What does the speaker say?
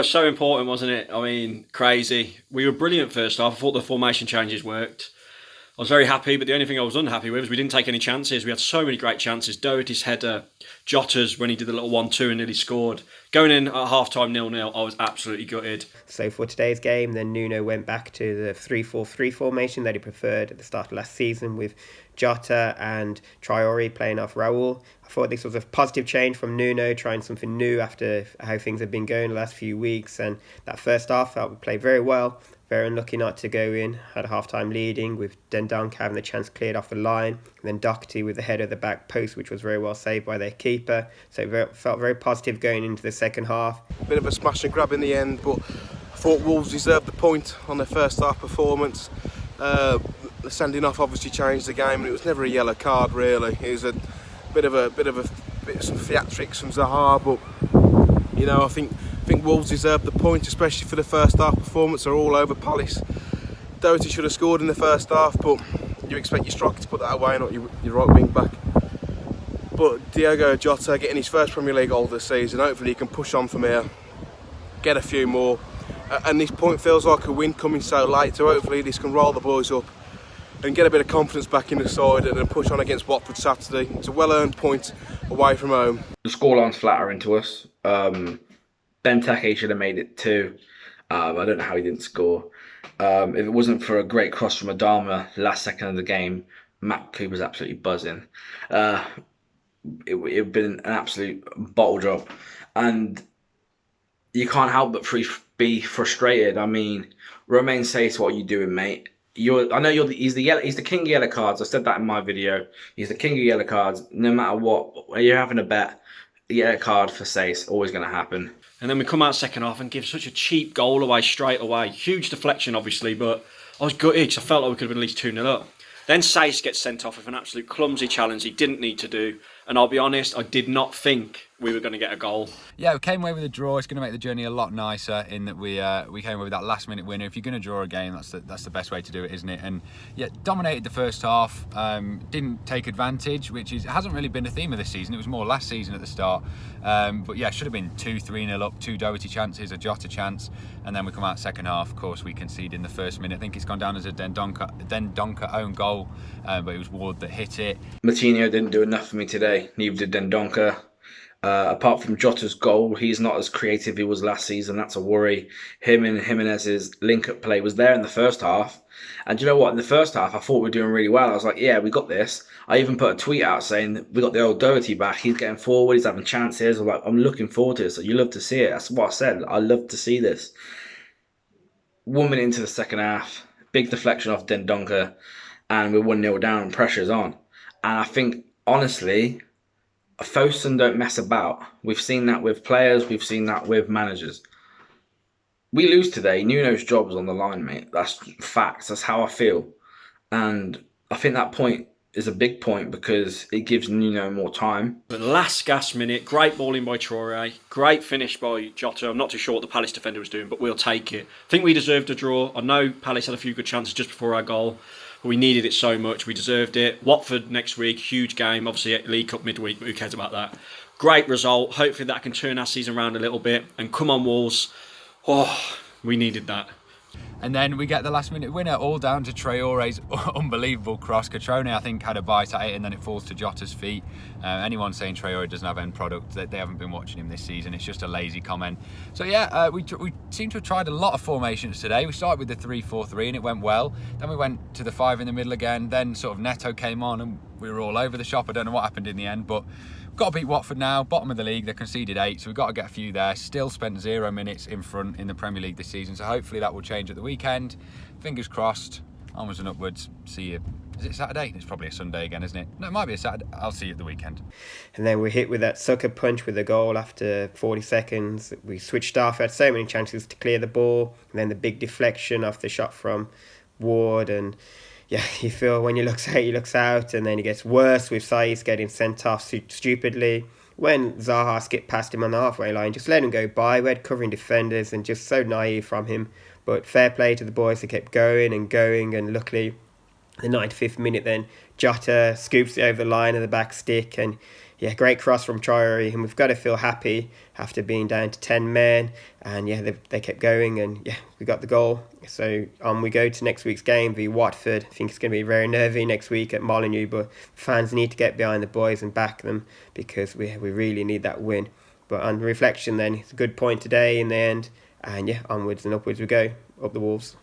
was so important, wasn't it? I mean, crazy. We were brilliant first half. I thought the formation changes worked. I was very happy, but the only thing I was unhappy with was we didn't take any chances. We had so many great chances. Doherty's header, Jota's when he did the little 1-2 and nearly scored. Going in at half-time 0-0, I was absolutely gutted. So for today's game, then Nuno went back to the 3-4-3 formation that he preferred at the start of last season, with Jota and Traore playing off Raul. I thought this was a positive change from Nuno, trying something new after how things have been going the last few weeks. And that first half, felt we played very well. Very unlucky not to go in. Had a half-time leading with Dendoncker having the chance cleared off the line. And then Doherty with the header of the back post, which was very well saved by their keeper. So it felt very positive going into the second half. Bit of a smash and grab in the end, but I thought Wolves deserved the point on their first half performance. The sending off obviously changed the game, and it was never a yellow card really. It was a bit of some theatrics from Zaha, but you know, I think Wolves deserved the point, especially for the first half performance. They're all over Palace. Doherty should have scored in the first half, but you expect your striker to put that away, not your right wing back. But Diogo Jota getting his first Premier League goal this season, hopefully he can push on from here, get a few more. And this point feels like a win coming so late, so hopefully this can roll the boys up and get a bit of confidence back in the side and then push on against Watford Saturday. It's a well-earned point away from home. The scoreline's flattering to us. Benteke should have made it too. I don't know how he didn't score. If it wasn't for a great cross from Adama last second of the game, Matt Cooper's absolutely buzzing. It would have been an absolute bottle drop. And you can't help but be frustrated. I mean, Romain says, "What are you doing, mate?" He's the king of yellow cards. I said that in my video. He's the king of yellow cards. No matter what, you're having a bet, the yellow card for Sace always going to happen. And then we come out second half and give such a cheap goal away straight away. Huge deflection, obviously, but I was gutted because I felt like we could have been at least 2-0 up. Then Sace gets sent off with an absolute clumsy challenge he didn't need to do. And I'll be honest, I did not think we were going to get a goal. Yeah, we came away with a draw. It's going to make the journey a lot nicer in that we came away with that last minute winner. If you're going to draw a game, that's the best way to do it, isn't it? And yeah, dominated the first half. Didn't take advantage, which hasn't really been a theme of this season. It was more last season at the start. But yeah, should have been 2-3-0 up, 2 Doherty chances, a Jota chance, and then we come out second half. Of course, we conceded in the first minute. I think it's gone down as a Dendoncker own goal, but it was Ward that hit it. Martinho didn't do enough for me today. Neither did Dendoncker. Apart from Jota's goal, he's not as creative he was last season. That's a worry. Him and Jimenez's link-up play was there in the first half. And do you know what? In the first half, I thought we were doing really well. I was like, yeah, we got this. I even put a tweet out saying that we got the old Doherty back. He's getting forward. He's having chances. I'm looking forward to this. You love to see it. That's what I said. I love to see this. 1 minute into the second half, big deflection off Dendoncker, and we're 1-0 down and pressure's on. And I think, honestly, Fosun don't mess about. We've seen that with players. We've seen that with managers. We lose today. Nuno's job's on the line, mate. That's facts. That's how I feel. And I think that point is a big point because it gives Nuno more time. But last gas minute, great ball in by Traore, great finish by Jota. I'm not too sure what the Palace defender was doing, but we'll take it. I think we deserved a draw. I know Palace had a few good chances just before our goal, but we needed it so much. We deserved it. Watford next week, huge game. Obviously, League Cup midweek, but who cares about that? Great result. Hopefully that can turn our season around a little bit. And come on, Wolves. Oh, we needed that. And then we get the last minute winner, all down to Traore's unbelievable cross. Catrone, I think, had a bite at it and then it falls to Jota's feet. Anyone saying Traore doesn't have end product, they haven't been watching him this season. It's just a lazy comment. So yeah, we seem to have tried a lot of formations today. We started with the 3-4-3 and it went well. Then we went to the 5 in the middle again. Then sort of Neto came on and we were all over the shop. I don't know what happened in the end, but got to beat Watford now, bottom of the league. They conceded 8, so we've got to get a few there. Still spent 0 minutes in front in the Premier League this season, so hopefully that will change at the weekend. Fingers crossed, onwards and upwards. See you. Is it Saturday? It's probably a Sunday again, isn't it? No, it might be a Saturday. I'll see you at the weekend. And then we hit with that sucker punch with the goal after 40 seconds. We switched off, had so many chances to clear the ball, and then the big deflection off the shot from Ward. And yeah, you feel when he looks out, and then it gets worse with Saïs getting sent off stupidly. When Zaha skipped past him on the halfway line, just let him go by. We had covering defenders and just so naive from him. But fair play to the boys, they kept going, and luckily, the 95th minute then, Jota scoops it over the line of the back stick, and yeah, great cross from Traore, and we've got to feel happy after being down to 10 men. And yeah, they kept going, and yeah, we got the goal. So we go to next week's game v Watford. I think it's going to be very nervy next week at Molineux, but fans need to get behind the boys and back them, because we really need that win. But on reflection then, it's a good point today in the end, and yeah, onwards and upwards we go, up the Wolves.